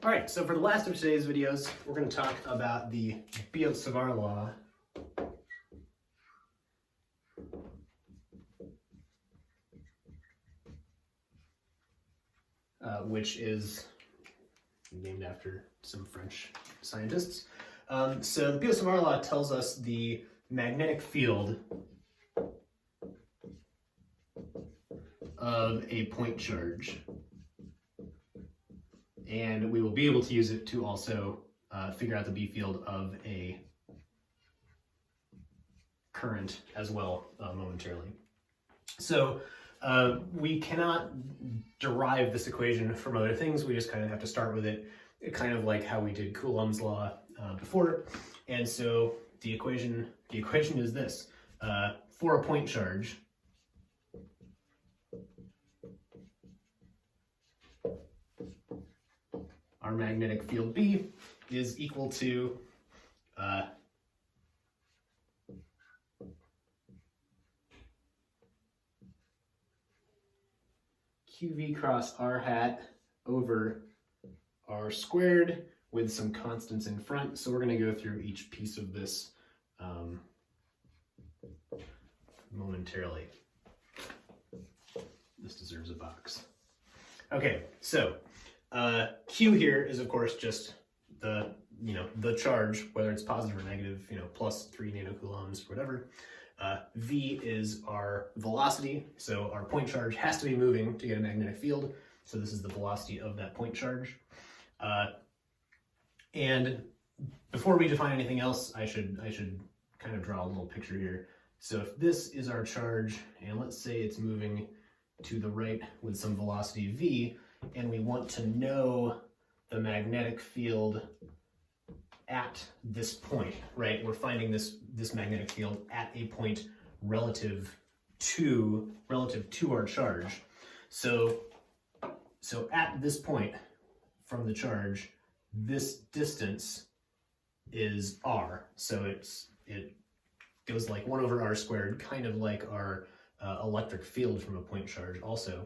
All right, so for the last of today's videos, we're going to talk about the Biot-Savart law, which is named after some French scientists. So the Biot-Savart law tells us the magnetic field of a point charge. And we will be able to use it to also figure out the B field of a current as well momentarily. So we cannot derive this equation from other things. We just kind of have to start with it, kind of like how we did Coulomb's law before. And so the equation is this. For a point charge, our magnetic field B is equal to QV cross R hat over R squared with some constants in front. So we're going to go through each piece of this momentarily. This deserves a box. Okay, so Q here is of course just the charge, whether it's positive or negative, plus 3 nanocoulombs, whatever. V is our velocity, so our point charge has to be moving to get a magnetic field. So this is the velocity of that point charge. And before we define anything else, I should kind of draw a little picture here. So if this is our charge, and let's say it's moving to the right with some velocity V, and we want to know the magnetic field at this point, right? We're finding this magnetic field at a point relative to our charge. So at this point from the charge, this distance is R. So it goes like 1 over R squared, kind of like our electric field from a point charge also.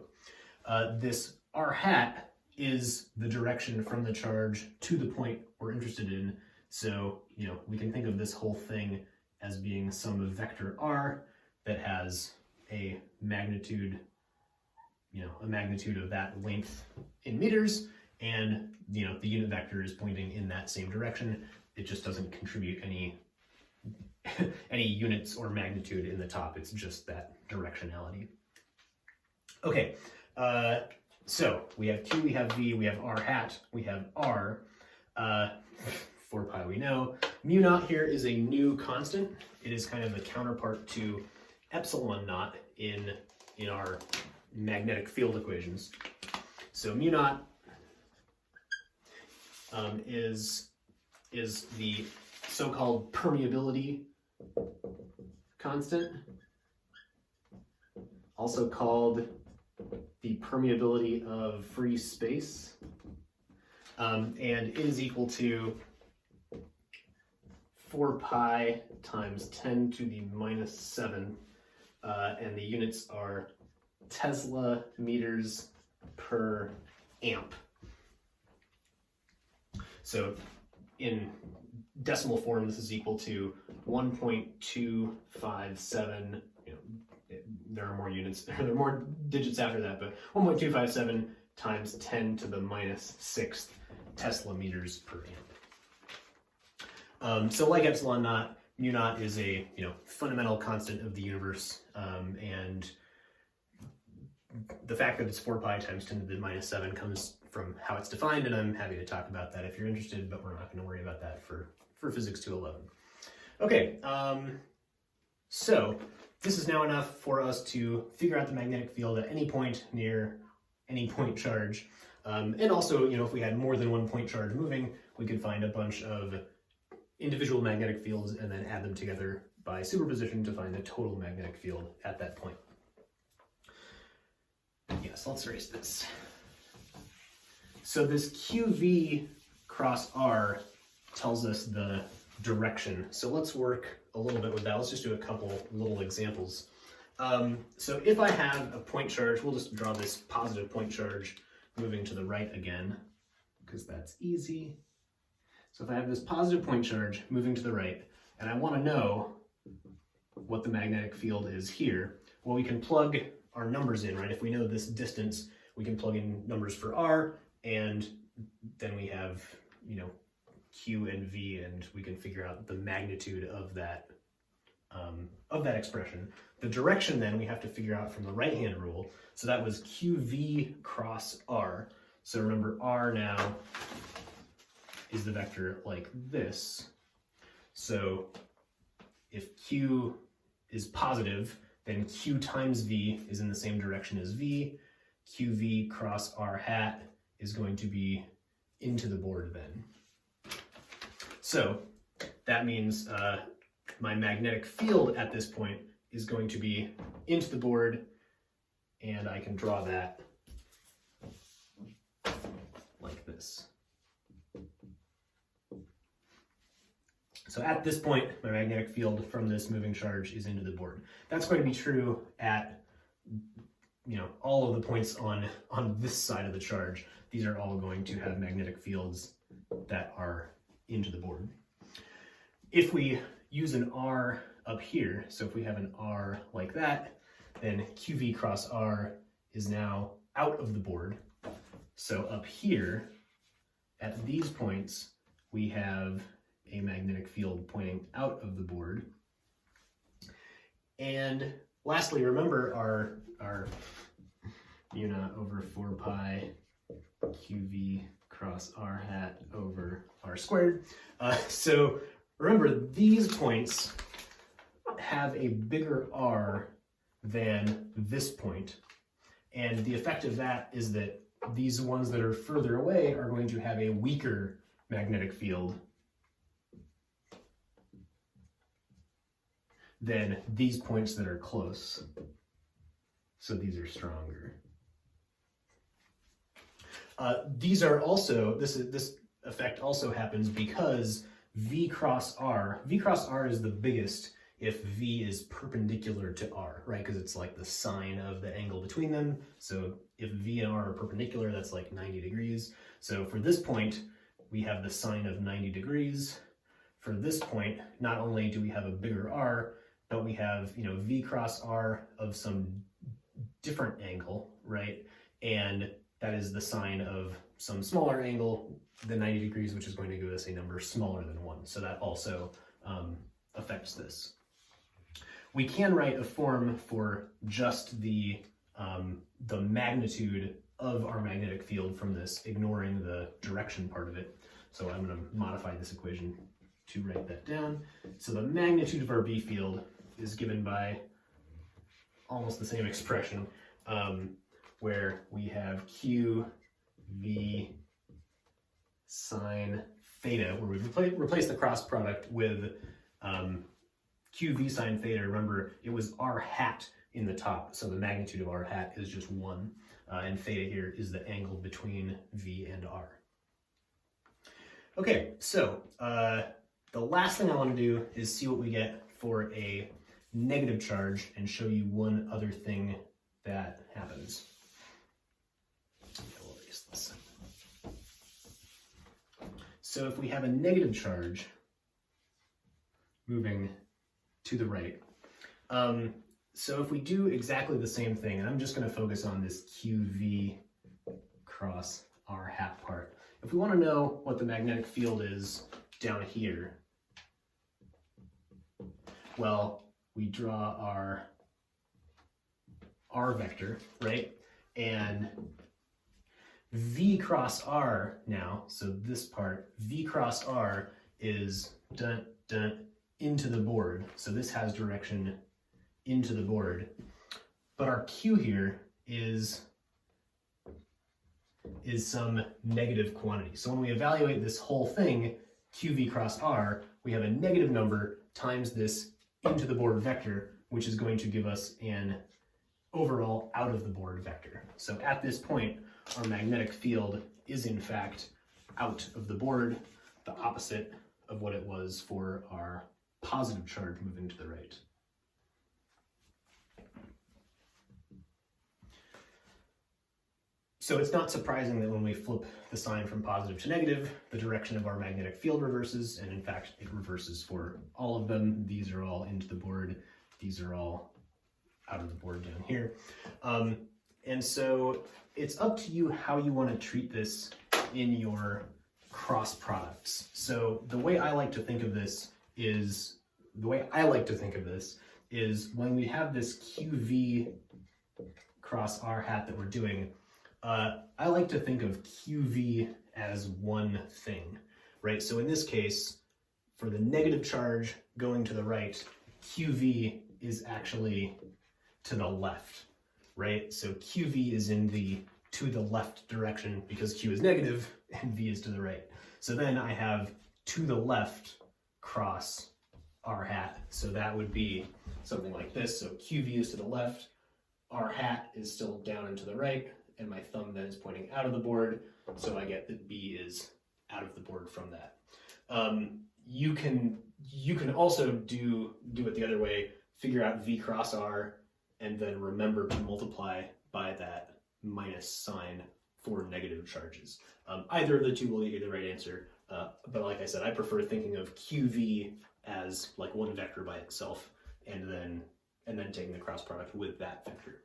This R hat is the direction from the charge to the point we're interested in. So, we can think of this whole thing as being some vector R that has a magnitude, a magnitude of that length in meters, and, the unit vector is pointing in that same direction. It just doesn't contribute any units or magnitude in the top. It's just that directionality. Okay, so we have Q, we have V, we have R hat, we have R. 4 pi we know. Mu naught here is a new constant. It is kind of the counterpart to epsilon naught in our magnetic field equations. So mu naught is the so-called permeability constant, also called the permeability of free space, and it is equal to 4 pi times 10 to the minus 7, and the units are Tesla meters per amp. So in decimal form, this is equal to 1.257, there are more units, there are more digits after that, but 1.257 times 10 to the minus 6th Tesla meters per amp. So like epsilon naught, mu naught is a fundamental constant of the universe, and the fact that it's 4 pi times 10 to the minus 7 comes from how it's defined, and I'm happy to talk about that if you're interested, but we're not going to worry about that for Physics 211. Okay, so this is now enough for us to figure out the magnetic field at any point near any point charge, and also, if we had more than one point charge moving, we could find a bunch of individual magnetic fields and then add them together by superposition to find the total magnetic field at that point. Yes, let's erase this. So this QV cross R tells us the direction. So let's work a little bit with that. Let's just do a couple little examples. So if I have a point charge, we'll just draw this positive point charge moving to the right again. because that's easy. So if I have this positive point charge moving to the right, and I want to know what the magnetic field is here, well, we can plug our numbers in, right? If we know this distance, we can plug in numbers for r, and then we have, you know, q and v, and we can figure out the magnitude of that expression. The direction then we have to figure out from the right-hand rule. So that was qv cross r. So remember, r now is the vector like this. So if q is positive, then q times v is in the same direction as v. qv cross r hat is going to be into the board then. So that means my magnetic field at this point is going to be into the board, and I can draw that like this. So at this point, my magnetic field from this moving charge is into the board. That's going to be true at, you know, all of the points on this side of the charge. These are all going to have magnetic fields that are into the board. If we use an R up here, so if we have an R like that, then QV cross R is now out of the board. So up here, at these points, we have a magnetic field pointing out of the board. And lastly, remember our mu naught over 4 pi QV cross R hat over R squared. So remember, these points have a bigger R than this point. And the effect of that is that these ones that are further away are going to have a weaker magnetic field than these points that are close. So these are stronger. These are also, this effect also happens because V cross R is the biggest if V is perpendicular to R, right? Because it's like the sine of the angle between them. So if V and R are perpendicular, that's like 90 degrees. So for this point, we have the sine of 90 degrees. For this point, not only do we have a bigger R, but we have, you know, V cross R of some different angle, right? And that is the sine of some smaller angle than 90 degrees, which is going to give us a number smaller than 1. So that also affects this. We can write a form for just the magnitude of our magnetic field from this, ignoring the direction part of it. So I'm going to modify this equation to write that down. So the magnitude of our B field is given by almost the same expression, where we have Q V sine theta, where we replace the cross product with Q V sine theta. Remember, it was R hat in the top, so the magnitude of R hat is just 1, and theta here is the angle between V and R. Okay, so the last thing I want to do is see what we get for a negative charge and show you one other thing that happens. We'll erase this. So if we have a negative charge moving to the right, so if we do exactly the same thing, and I'm just going to focus on this QV cross R hat part. If we want to know what the magnetic field is down here, well, we draw our R vector, right? And V cross R now, so this part, V cross R is dun, dun, into the board. So this has direction into the board. But our Q here is some negative quantity. So when we evaluate this whole thing, QV cross R, we have a negative number times this into the board vector, which is going to give us an overall out of the board vector. So at this point, our magnetic field is in fact out of the board, the opposite of what it was for our positive charge moving to the right. So it's not surprising that when we flip the sign from positive to negative, the direction of our magnetic field reverses, and in fact, it reverses for all of them. These are all into the board. These are all out of the board down here. And so it's up to you how you want to treat this in your cross products. So the way I like to think of this is, when we have this QV cross R hat that we're doing, I like to think of QV as one thing, right? So in this case, for the negative charge going to the right, QV is actually to the left, right? So QV is in the to the left direction because Q is negative and V is to the right. So then I have to the left cross R hat. So that would be something like this. So QV is to the left, R hat is still down and to the right, and my thumb then is pointing out of the board. So I get that B is out of the board from that. You can also do it the other way, figure out V cross R, and then remember to multiply by that minus sign for negative charges. Either of the two will get you the right answer, but like I said, I prefer thinking of QV as like one vector by itself, and then taking the cross product with that vector.